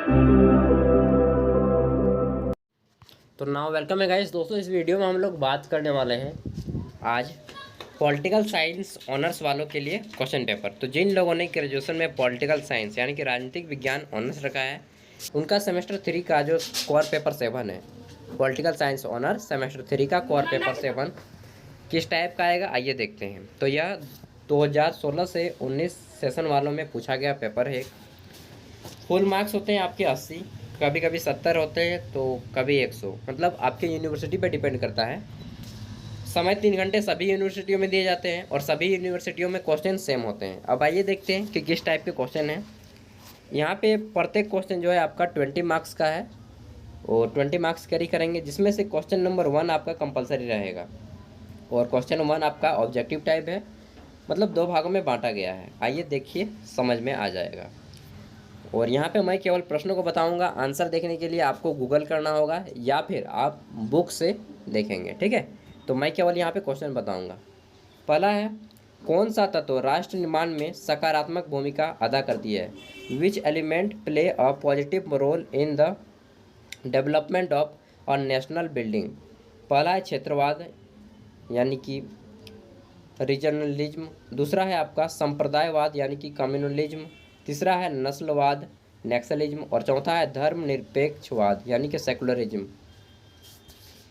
तो now welcome है guys. दोस्तों, इस वीडियो में हम लोग बात करने वाले हैं आज पॉलिटिकल साइंस ऑनर्स वालों के लिए क्वेश्चन पेपर। तो जिन लोगों ने ग्रेजुएशन में पॉलिटिकल साइंस यानी कि राजनीतिक विज्ञान ऑनर्स रखा है, उनका सेमेस्टर 3 का जो कोर पेपर 7 है, पॉलिटिकल साइंस ऑनर्स सेमेस्टर 3 का कोर पेपर 7 किस टाइप का आएगा, आइए देखते हैं। तो यह 2016 से 19 सेशन वालों में पूछा गया पेपर है। फुल मार्क्स होते हैं आपके 80, कभी कभी 70 होते हैं, तो कभी 100, मतलब आपके यूनिवर्सिटी पे डिपेंड करता है। समय 3 घंटे सभी यूनिवर्सिटियों में दिए जाते हैं और सभी यूनिवर्सिटियों में क्वेश्चन सेम होते हैं। अब आइए देखते हैं कि किस टाइप के क्वेश्चन हैं। यहाँ पे प्रत्येक क्वेश्चन जो है आपका 20 मार्क्स का है और 20 मार्क्स कैरी करेंगे, जिसमें से क्वेश्चन नंबर 1 आपका कंपलसरी रहेगा और क्वेश्चन 1 आपका ऑब्जेक्टिव टाइप है, मतलब 2 भागों में बांटा गया है। आइए देखिए, समझ में आ जाएगा। और यहाँ पे मैं केवल प्रश्नों को बताऊंगा, आंसर देखने के लिए आपको गूगल करना होगा या फिर आप बुक से देखेंगे, ठीक है। तो मैं केवल यहाँ पे क्वेश्चन बताऊंगा। पहला है, कौन सा तत्व राष्ट्र निर्माण में सकारात्मक भूमिका अदा करती है? Which element play a positive role in the development of a national building? पहला है क्षेत्रवाद यानी कि रीजनलिज्म, दूसरा है आपका संप्रदायवाद यानी कि कम्युनलिज्म, तीसरा है नस्लवाद नेक्सलिज्म और चौथा है धर्मनिरपेक्षवाद यानी कि सेकुलरिज्म।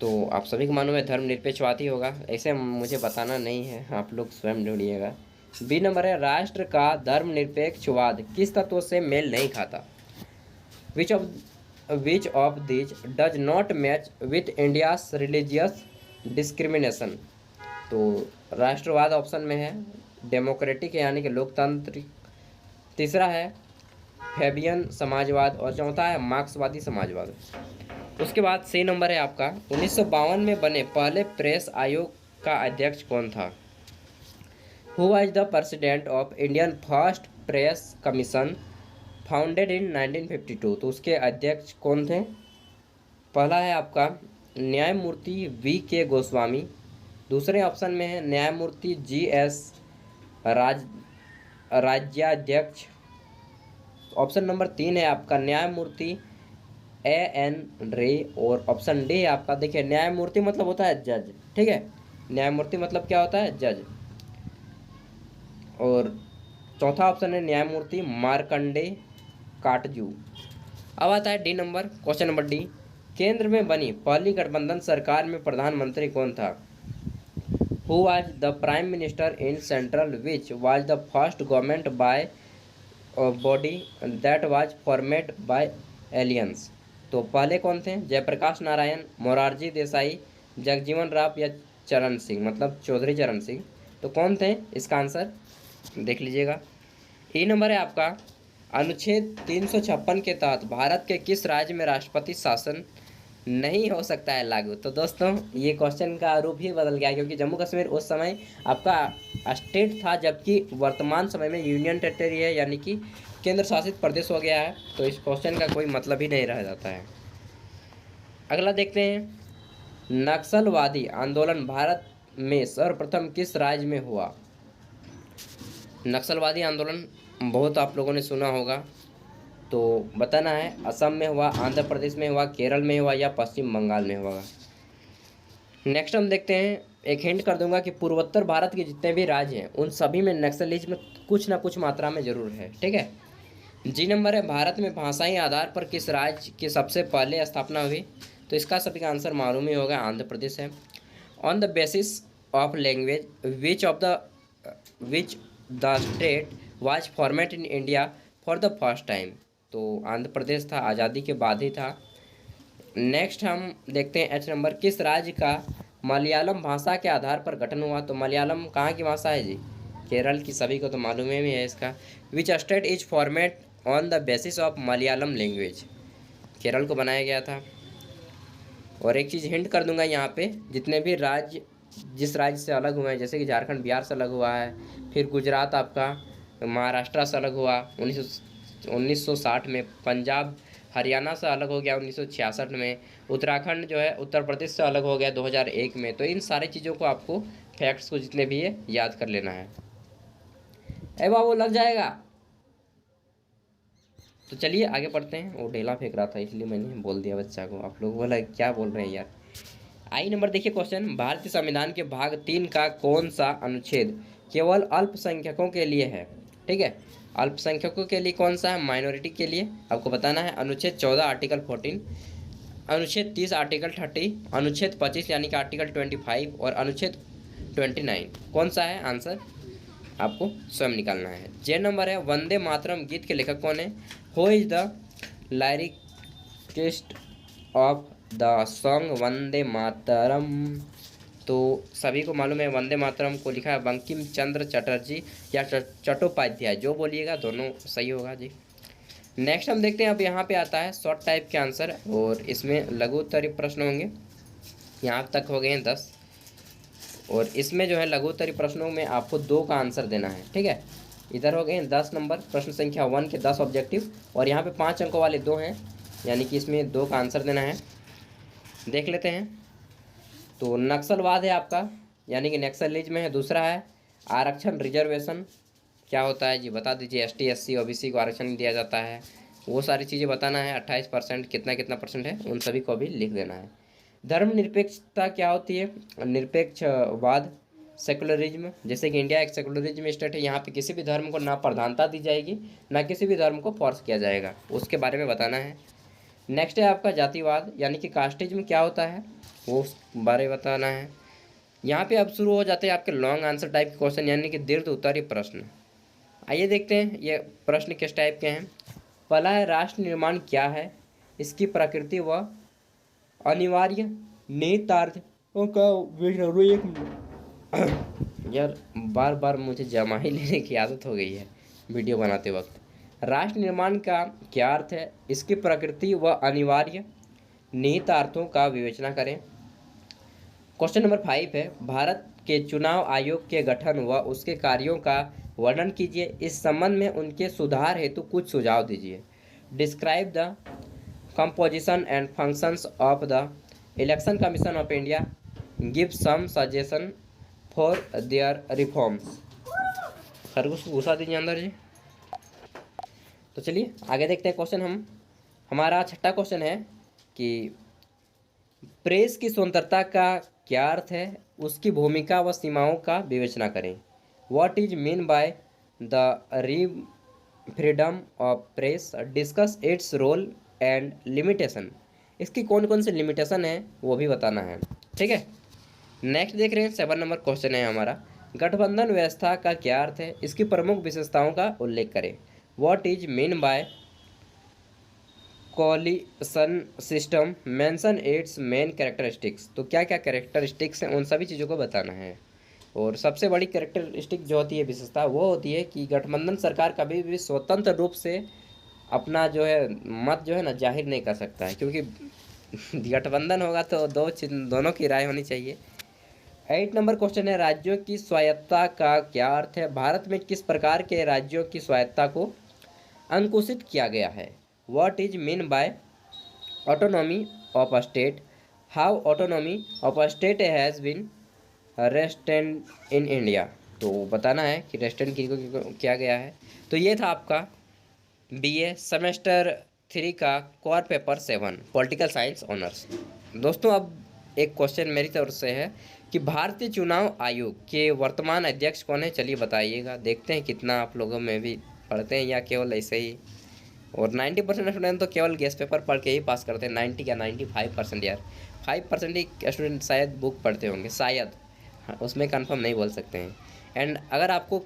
तो आप सभी को मालूम है धर्मनिरपेक्षवाद ही होगा, ऐसे मुझे बताना नहीं है, आप लोग स्वयं ढूंढिएगा। बी नंबर है, राष्ट्र का धर्मनिरपेक्षवाद किस तत्व से मेल नहीं खाता? Which of this does not match with India's religious discrimination? तो राष्ट्रवाद ऑप्शन में है, डेमोक्रेटिक यानी कि लोकतांत्रिक, तीसरा है फैबियन समाजवाद और चौथा है मार्क्सवादी समाजवाद। उसके बाद सी नंबर है आपका, 1952 में बने पहले प्रेस आयोग का अध्यक्ष कौन था? Who was the president of Indian first press commission founded in 1952? तो उसके अध्यक्ष कौन थे? पहला है आपका न्यायमूर्ति वी के गोस्वामी, दूसरे ऑप्शन में है न्यायमूर्ति जी एस राज्याध्यक्ष, ऑप्शन नंबर 3 है आपका न्यायमूर्ति ए एन रे और ऑप्शन डी है आपका, देखिए न्यायमूर्ति मतलब होता है जज, ठीक है, न्यायमूर्ति मतलब क्या होता है? जज। और चौथा ऑप्शन है न्यायमूर्ति मार्कंडे काटजू। अब आता है D number, question number D, केंद्र में बनी पहली गठबंधन सरकार में प्रधानमंत्री कौन था? Who was the prime minister in central, which was the first government by a body that was formed by aliens? तो पहले कौन थे? जयप्रकाश नारायण, मोरारजी देसाई, जगजीवन राम या चरण सिंह, मतलब चौधरी चरण सिंह। तो कौन थे? इसका आंसर देख लीजिएगा। ई नंबर है आपका, अनुच्छेद 356 के तहत भारत के किस राज्य में राष्ट्रपति शासन नहीं हो सकता है लागू? तो दोस्तों, ये क्वेश्चन का रूप ही बदल गया, क्योंकि जम्मू कश्मीर उस समय आपका स्टेट था, जबकि वर्तमान समय में यूनियन टेरिटरी है, यानी कि केंद्र शासित प्रदेश हो गया है। तो इस क्वेश्चन का कोई मतलब ही नहीं रह जाता है। अगला देखते हैं, नक्सलवादी आंदोलन भारत में सर्वप्रथम किस राज्य में हुआ? नक्सलवादी आंदोलन बहुत आप लोगों ने सुना होगा, तो बताना है असम में हुआ, आंध्र प्रदेश में हुआ, केरल में हुआ या पश्चिम बंगाल में हुआ। नेक्स्ट हम देखते हैं, एक हिंट कर दूंगा कि पूर्वोत्तर भारत के जितने भी राज्य हैं उन सभी में नक्सलिज्म कुछ ना कुछ मात्रा में जरूर है, ठीक है। जी नंबर है, भारत में भाषाई आधार पर किस राज्य की सबसे पहले स्थापना हुई? तो इसका सभी का आंसर मालूम ही होगा, आंध्र प्रदेश है। On the basis of language which the state was format in India for the first time? तो आंध्र प्रदेश था, आज़ादी के बाद ही था। नेक्स्ट हम देखते हैं एच नंबर, किस राज्य का मलयालम भाषा के आधार पर गठन हुआ? तो मलयालम कहाँ की भाषा है जी? केरल की, सभी को तो मालूम ही है इसका। Which state is format on the basis of Malayalam language? Kerala को बनाया गया था। और एक चीज़ हिंट कर दूंगा यहाँ पे, जितने भी राज्य जिस राज्य से अलग हुए हैं, जैसे कि झारखंड बिहार से अलग हुआ है, फिर गुजरात आपका महाराष्ट्र से अलग हुआ 1960 में, पंजाब हरियाणा से अलग हो गया 1966 में, उत्तराखंड जो है उत्तर प्रदेश से अलग हो गया 2001 में। तो इन सारी चीज़ों को आपको, फैक्ट्स को जितने भी है, याद कर लेना है। ए बाबू लग जाएगा। तो चलिए आगे पढ़ते हैं। वो ढेला फेंक रहा था इसलिए मैंने बोल दिया बच्चा को, आप लोग बोला क्या बोल रहे हैं यार। आई नंबर देखिए क्वेश्चन, भारतीय संविधान के भाग 3 का कौन सा अनुच्छेद केवल अल्पसंख्यकों के लिए है? ठीक है, अल्पसंख्यकों के लिए कौन सा है? माइनॉरिटी के लिए आपको बताना है। अनुच्छेद 14 आर्टिकल 14, अनुच्छेद 30 आर्टिकल 30, अनुच्छेद 25 यानी कि आर्टिकल 25 और अनुच्छेद 29 कौन सा है? आंसर आपको स्वयं निकालना है। जे नंबर है, वंदे मातरम गीत के लेखक कौन है? Who is the lyricist of the song Vande Mataram? तो सभी को मालूम है वंदे मातरम को लिखा है बंकिम चंद्र चटर्जी या चट्टोपाध्याय, जो बोलिएगा दोनों सही होगा जी। नेक्स्ट हम देखते हैं, अब यहाँ पे आता है शॉर्ट टाइप के आंसर और इसमें लघु उत्तरीय प्रश्न होंगे। यहाँ तक हो गए हैं 10 और इसमें जो है लघु उत्तरीय प्रश्नों में आपको 2 का आंसर देना है। ठीक है, इधर हो गए हैं 10 नंबर, प्रश्न संख्या 1 के 10 ऑब्जेक्टिव और यहाँ पे 5 अंकों वाले 2 हैं, यानी कि इसमें 2 का आंसर देना है। देख लेते हैं। तो नक्सलवाद है आपका, यानी कि नक्सलिज्म है। दूसरा है आरक्षण रिजर्वेशन, क्या होता है जी बता दीजिए। ST SC OBC को आरक्षण दिया जाता है, वो सारी चीज़ें बताना है। 28% कितना परसेंट है उन सभी को भी लिख देना है। धर्मनिरपेक्षता क्या होती है? निरपेक्षवाद, सेकुलरिज्म, जैसे कि इंडिया एक सेकुलरिज्म स्टेट है, यहाँ पे किसी भी धर्म को ना प्रधानता दी जाएगी ना किसी भी धर्म को फोर्स किया जाएगा, उसके बारे में बताना है। नेक्स्ट है आपका जातिवाद यानी कि कास्टिज्म क्या होता है, वो उस बारे में बताना है। यहाँ पे अब शुरू हो जाते हैं आपके लॉन्ग आंसर टाइप के क्वेश्चन, यानी कि दीर्घ उत्तरीय प्रश्न। आइए देखते हैं ये प्रश्न किस टाइप के हैं। पहला है, राष्ट्र निर्माण क्या है? इसकी प्रकृति व अनिवार्य निहितार्थों का यार बार बार मुझे जमा ही लेने की आदत हो गई है वीडियो बनाते वक्त। राष्ट्र निर्माण का क्या अर्थ है? इसकी प्रकृति व अनिवार्य निहितार्थों का विवेचना करें। क्वेश्चन नंबर 5 है, भारत के चुनाव आयोग के गठन व उसके कार्यों का वर्णन कीजिए। इस संबंध में उनके सुधार हेतु कुछ सुझाव दीजिए। Describe the composition and functions of the election commission of India, give some suggestion for their reforms. खरगोश को घुसा दीजिए अंदर जी। तो चलिए आगे देखते हैं क्वेश्चन। हमारा छठा क्वेश्चन है कि प्रेस की स्वतंत्रता का क्या अर्थ है? उसकी भूमिका व सीमाओं का विवेचना करें। What is mean by the freedom of press, discuss its role and limitation. इसकी कौन कौन से लिमिटेशन है वो भी बताना है। ठीक है, नेक्स्ट देख रहे हैं 7 नंबर क्वेश्चन है हमारा, गठबंधन व्यवस्था का क्या अर्थ है? इसकी प्रमुख विशेषताओं का उल्लेख करें। What is mean by coalition system, mention its main characteristics. तो क्या क्या कैरेक्टरिस्टिक्स हैं उन सभी चीज़ों को बताना है। और सबसे बड़ी कैरेक्टरिस्टिक जो होती है, विशेषता, वो होती है कि गठबंधन सरकार कभी भी स्वतंत्र रूप से अपना जो है मत जो है ना जाहिर नहीं कर सकता है, क्योंकि गठबंधन होगा तो दोनों की राय होनी चाहिए। 8 नंबर क्वेश्चन है, राज्यों की स्वायत्तता का क्या अर्थ है? भारत में किस प्रकार के राज्यों की स्वायत्तता को अंकुशित किया गया है? What is mean by autonomy of a state? How autonomy of a state has been restrained in India? तो बताना है कि रेस्टेंट किया गया है। तो ये था आपका BA सेमेस्टर 3 का core paper 7 political science honours. दोस्तों अब एक क्वेश्चन मेरी तरफ से है कि भारतीय चुनाव आयोग के वर्तमान अध्यक्ष कौन है? चलिए बताइएगा, देखते हैं कितना आप लोगों में भी पढ़ते हैं या केवल ऐसे ही। और 90% स्टूडेंट तो केवल गेस्ट पेपर पढ़ के ही पास करते हैं। 90 या 95% यार, 5% ही स्टूडेंट शायद बुक पढ़ते होंगे, शायद, हाँ, उसमें कंफर्म नहीं बोल सकते हैं। एंड अगर आपको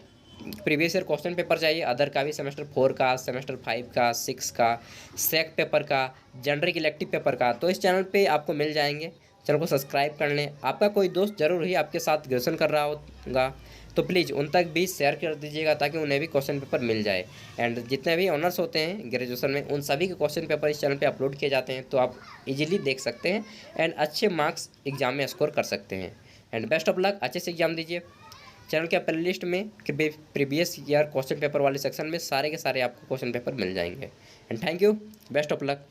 प्रीवियस ईयर क्वेश्चन पेपर चाहिए अदर का भी, सेमेस्टर 4 का, सेमेस्टर 5 का, 6 का, सेक पेपर का, जनरल इलेक्टिव पेपर का, तो इस चैनल पे आपको मिल जाएंगे। चैनल को सब्सक्राइब कर लें। आपका कोई दोस्त जरूर ही आपके साथ ग्रेजुएशन कर रहा होगा तो प्लीज़ उन तक भी शेयर कर दीजिएगा ताकि उन्हें भी क्वेश्चन पेपर मिल जाए। एंड जितने भी ऑनर्स होते हैं ग्रेजुएशन में उन सभी के क्वेश्चन पेपर इस चैनल पे अपलोड किए जाते हैं, तो आप इजीली देख सकते हैं एंड अच्छे मार्क्स एग्जाम में स्कोर कर सकते हैं। एंड बेस्ट ऑफ लक, अच्छे से एग्जाम दीजिए। चैनल के प्ले लिस्ट में प्रीवियस ईयर क्वेश्चन पेपर वाले सेक्शन में सारे के सारे आपको क्वेश्चन पेपर मिल जाएंगे। And thank you, best of luck.